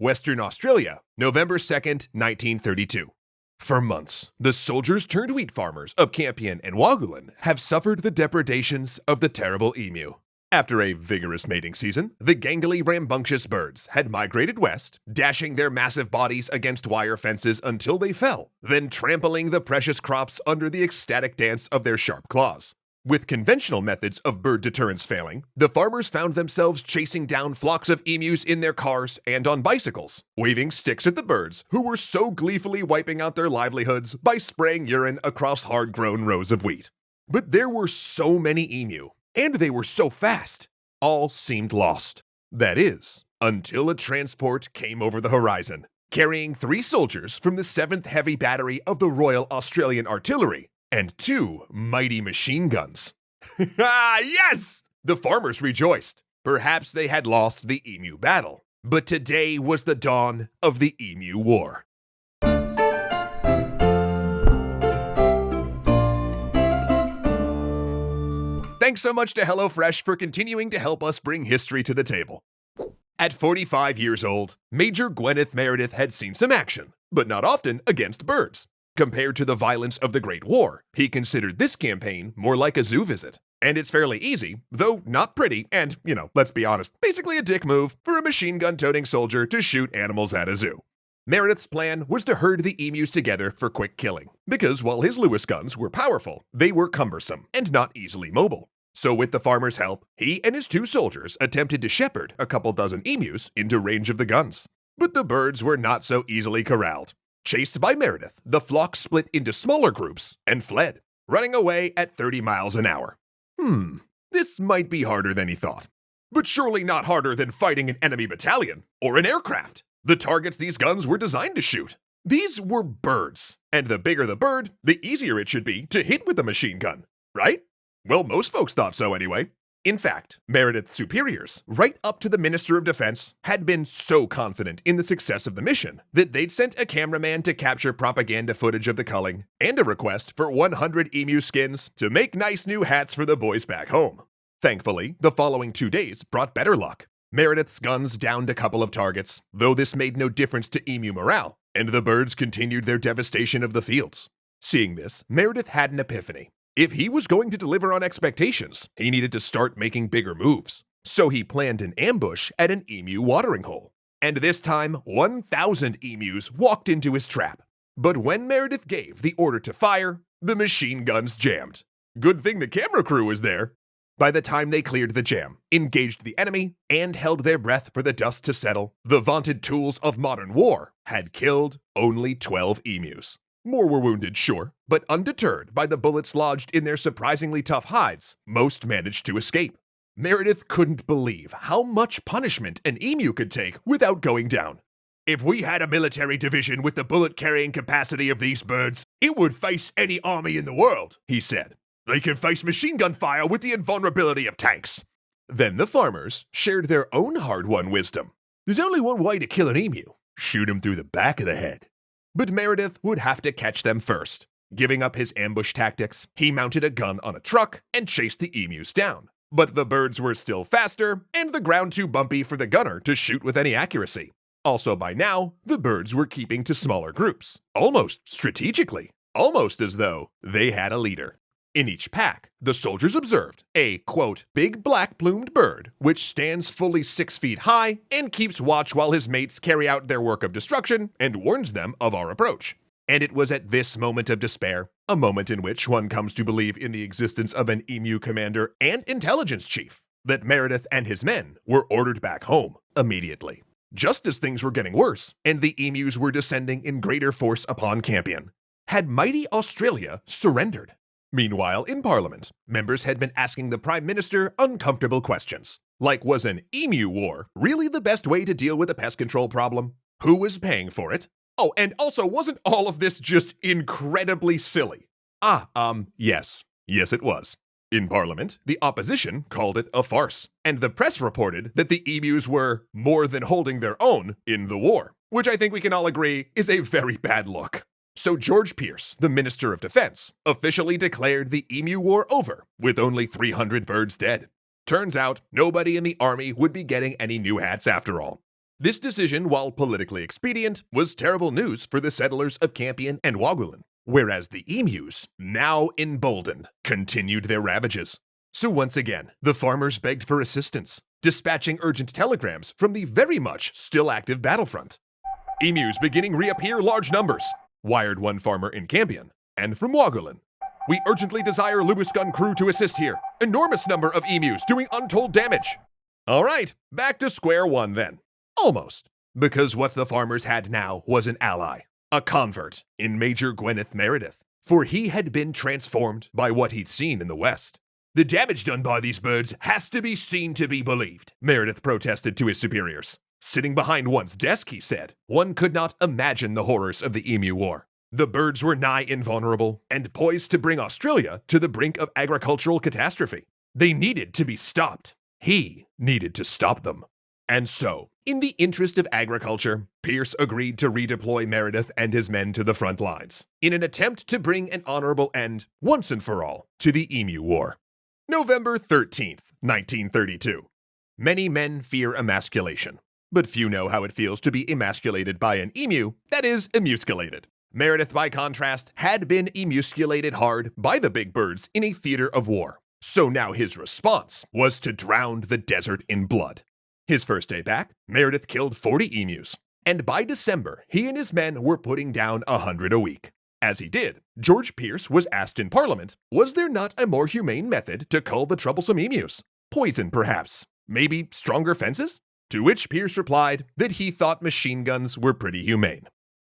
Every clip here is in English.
Western Australia, November 2nd, 1932. For months, the soldiers turned wheat farmers of Campion and Walgoolan have suffered the depredations of the terrible emu. After a vigorous mating season, the gangly, rambunctious birds had migrated west, dashing their massive bodies against wire fences until they fell, then trampling the precious crops under the ecstatic dance of their sharp claws. With conventional methods of bird deterrence failing, the farmers found themselves chasing down flocks of emus in their cars and on bicycles, waving sticks at the birds who were so gleefully wiping out their livelihoods by spraying urine across hard-grown rows of wheat. But there were so many emu, and they were so fast, all seemed lost. That is, until a transport came over the horizon, carrying 3 soldiers from the 7th Heavy Battery of the Royal Australian Artillery, and 2 mighty machine guns. Ah, yes! The farmers rejoiced. Perhaps they had lost the emu battle, but today was the dawn of the Emu War. Thanks so much to HelloFresh for continuing to help us bring history to the table. At 45 years old, Major Gwyneth Meredith had seen some action, but not often against birds. Compared to the violence of the Great War, he considered this campaign more like a zoo visit. And it's fairly easy, though not pretty, and, let's be honest, basically a dick move for a machine gun-toting soldier to shoot animals at a zoo. Meredith's plan was to herd the emus together for quick killing, because while his Lewis guns were powerful, they were cumbersome and not easily mobile. So with the farmer's help, he and his 2 soldiers attempted to shepherd a couple dozen emus into range of the guns. But the birds were not so easily corralled. Chased by Meredith, the flock split into smaller groups and fled, running away at 30 miles an hour. This might be harder than he thought. But surely not harder than fighting an enemy battalion or an aircraft, the targets these guns were designed to shoot. These were birds, and the bigger the bird, the easier it should be to hit with a machine gun, right? Well, most folks thought so anyway. In fact, Meredith's superiors, right up to the Minister of Defense, had been so confident in the success of the mission that they'd sent a cameraman to capture propaganda footage of the culling and a request for 100 emu skins to make nice new hats for the boys back home. Thankfully, the following 2 days brought better luck. Meredith's guns downed a couple of targets, though this made no difference to emu morale, and the birds continued their devastation of the fields. Seeing this, Meredith had an epiphany. If he was going to deliver on expectations, he needed to start making bigger moves. So he planned an ambush at an emu watering hole. And this time, 1,000 emus walked into his trap. But when Meredith gave the order to fire, the machine guns jammed. Good thing the camera crew was there. By the time they cleared the jam, engaged the enemy, and held their breath for the dust to settle, the vaunted tools of modern war had killed only 12 emus. More were wounded, sure, but undeterred by the bullets lodged in their surprisingly tough hides, most managed to escape. Meredith couldn't believe how much punishment an emu could take without going down. If we had a military division with the bullet-carrying capacity of these birds, it would face any army in the world, he said. They can face machine gun fire with the invulnerability of tanks. Then the farmers shared their own hard-won wisdom. There's only one way to kill an emu. Shoot him through the back of the head. But Meredith would have to catch them first. Giving up his ambush tactics, he mounted a gun on a truck and chased the emus down. But the birds were still faster, and the ground too bumpy for the gunner to shoot with any accuracy. Also by now, the birds were keeping to smaller groups, almost strategically, almost as though they had a leader. In each pack, the soldiers observed a, quote, big black-plumed bird, which stands fully 6 feet high and keeps watch while his mates carry out their work of destruction and warns them of our approach. And it was at this moment of despair, a moment in which one comes to believe in the existence of an emu commander and intelligence chief, that Meredith and his men were ordered back home immediately. Just as things were getting worse, and the emus were descending in greater force upon Campion, had mighty Australia surrendered. Meanwhile, in Parliament, members had been asking the Prime Minister uncomfortable questions, like was an Emu War really the best way to deal with a pest control problem? Who was paying for it? Oh, and also, wasn't all of this just incredibly silly? Yes. Yes, it was. In Parliament, the opposition called it a farce, and the press reported that the emus were more than holding their own in the war, which I think we can all agree is a very bad look. So George Pierce, the Minister of Defense, officially declared the Emu War over, with only 300 birds dead. Turns out, nobody in the army would be getting any new hats after all. This decision, while politically expedient, was terrible news for the settlers of Campion and Walgoolan, whereas the emus, now emboldened, continued their ravages. So once again, the farmers begged for assistance, dispatching urgent telegrams from the very much still active battlefront. "Emus beginning reappear large numbers," wired one farmer in Campion, and from Walgoolan. "We urgently desire Lewis gun crew to assist here. Enormous number of emus doing untold damage." All right, back to square one then. Almost. Because what the farmers had now was an ally, a convert in Major Gwyneth Meredith, for he had been transformed by what he'd seen in the West. "The damage done by these birds has to be seen to be believed," Meredith protested to his superiors. Sitting behind one's desk, he said, one could not imagine the horrors of the Emu War. The birds were nigh invulnerable and poised to bring Australia to the brink of agricultural catastrophe. They needed to be stopped. He needed to stop them. And so, in the interest of agriculture, Pierce agreed to redeploy Meredith and his men to the front lines, in an attempt to bring an honorable end, once and for all, to the Emu War. November 13th, 1932. Many men fear emasculation, but few know how it feels to be emasculated by an emu, that is, emusculated. Meredith, by contrast, had been emusculated hard by the big birds in a theater of war. So now his response was to drown the desert in blood. His first day back, Meredith killed 40 emus, and by December, he and his men were putting down 100 a week. As he did, George Pierce was asked in Parliament, was there not a more humane method to cull the troublesome emus? Poison, perhaps? Maybe stronger fences? To which Pierce replied that he thought machine guns were pretty humane.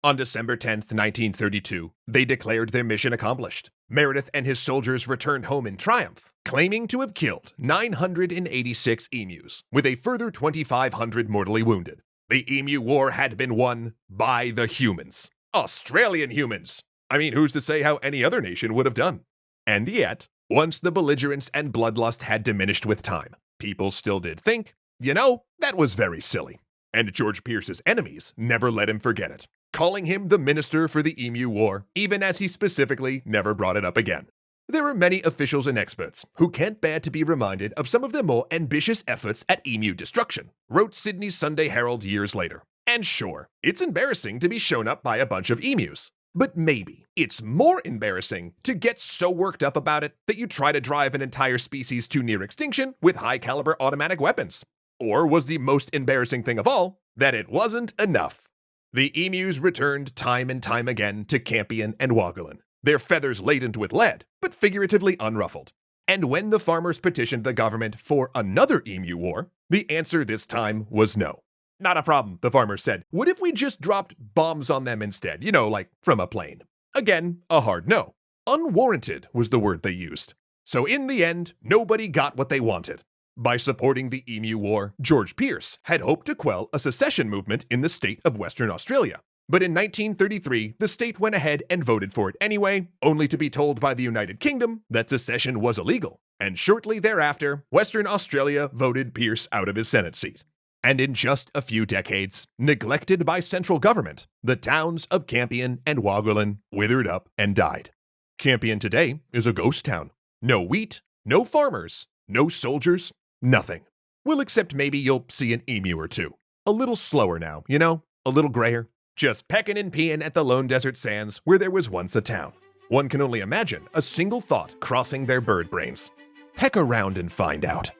On December 10th, 1932, they declared their mission accomplished. Meredith and his soldiers returned home in triumph, claiming to have killed 986 emus, with a further 2,500 mortally wounded. The Emu War had been won by the humans. Australian humans! I mean, who's to say how any other nation would have done? And yet, once the belligerence and bloodlust had diminished with time, people still did think, that was very silly. And George Pierce's enemies never let him forget it, calling him the minister for the Emu War, even as he specifically never brought it up again. There are many officials and experts who can't bear to be reminded of some of their more ambitious efforts at emu destruction, wrote Sydney's Sunday Herald years later. And sure, it's embarrassing to be shown up by a bunch of emus. But maybe it's more embarrassing to get so worked up about it that you try to drive an entire species to near extinction with high-caliber automatic weapons. Or was the most embarrassing thing of all that it wasn't enough? The emus returned time and time again to Campion and Walgoolan, their feathers laden with lead, but figuratively unruffled. And when the farmers petitioned the government for another Emu War, the answer this time was no. Not a problem, the farmers said. What if we just dropped bombs on them instead? Like from a plane. Again, a hard no. Unwarranted was the word they used. So in the end, nobody got what they wanted. By supporting the Emu War, George Pierce had hoped to quell a secession movement in the state of Western Australia. But in 1933, the state went ahead and voted for it anyway, only to be told by the United Kingdom that secession was illegal. And shortly thereafter, Western Australia voted Pierce out of his Senate seat. And in just a few decades, neglected by central government, the towns of Campion and Walgoolan withered up and died. Campion today is a ghost town. No wheat, no farmers, no soldiers, nothing. Well, except maybe you'll see an emu or two. A little slower now, a little grayer. Just pecking and peeing at the lone desert sands where there was once a town. One can only imagine a single thought crossing their bird brains. Heck around and find out.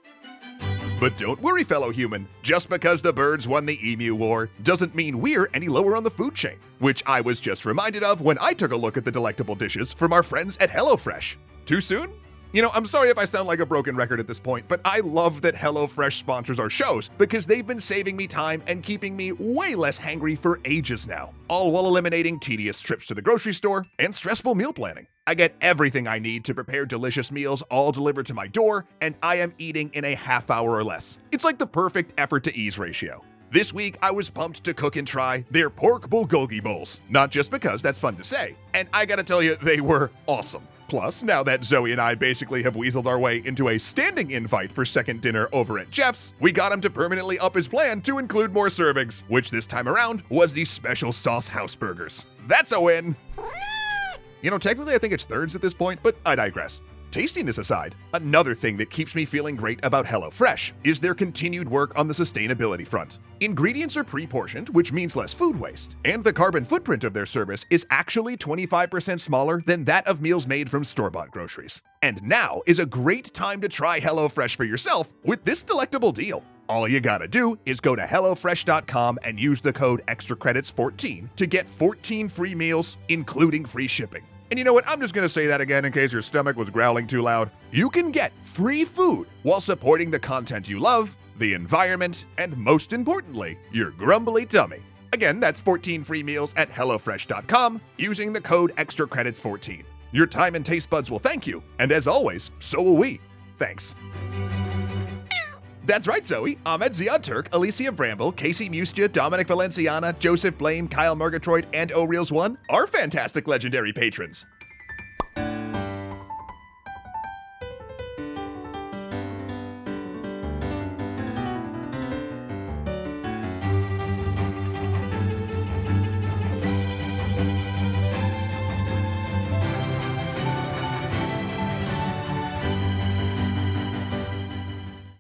But don't worry, fellow human. Just because the birds won the Emu War doesn't mean we're any lower on the food chain, which I was just reminded of when I took a look at the delectable dishes from our friends at HelloFresh. Too soon? I'm sorry if I sound like a broken record at this point, but I love that HelloFresh sponsors our shows because they've been saving me time and keeping me way less hangry for ages now, all while eliminating tedious trips to the grocery store and stressful meal planning. I get everything I need to prepare delicious meals all delivered to my door, and I am eating in a half hour or less. It's like the perfect effort to ease ratio. This week, I was pumped to cook and try their pork bulgogi bowls, not just because that's fun to say, and I gotta tell you, they were awesome. Plus, now that Zoe and I basically have weaseled our way into a standing invite for second dinner over at Jeff's, we got him to permanently up his plan to include more servings, which this time around was the special sauce house burgers. That's a win! Technically I think it's thirds at this point, but I digress. Tastiness aside, another thing that keeps me feeling great about HelloFresh is their continued work on the sustainability front. Ingredients are pre-portioned, which means less food waste, and the carbon footprint of their service is actually 25% smaller than that of meals made from store-bought groceries. And now is a great time to try HelloFresh for yourself with this delectable deal. All you gotta do is go to HelloFresh.com and use the code ExtraCredits14 to get 14 free meals, including free shipping. And you know what? I'm just gonna say that again in case your stomach was growling too loud. You can get free food while supporting the content you love, the environment, and most importantly, your grumbly tummy. Again, that's 14 free meals at HelloFresh.com using the code ExtraCredits14. Your time and taste buds will thank you, and as always, so will we. Thanks. That's right, Zoe. Ahmed Ziad Turk, Alicia Bramble, Casey Mustia, Dominic Valenciana, Joseph Blame, Kyle Murgatroyd, and O'Reels1 are fantastic legendary patrons.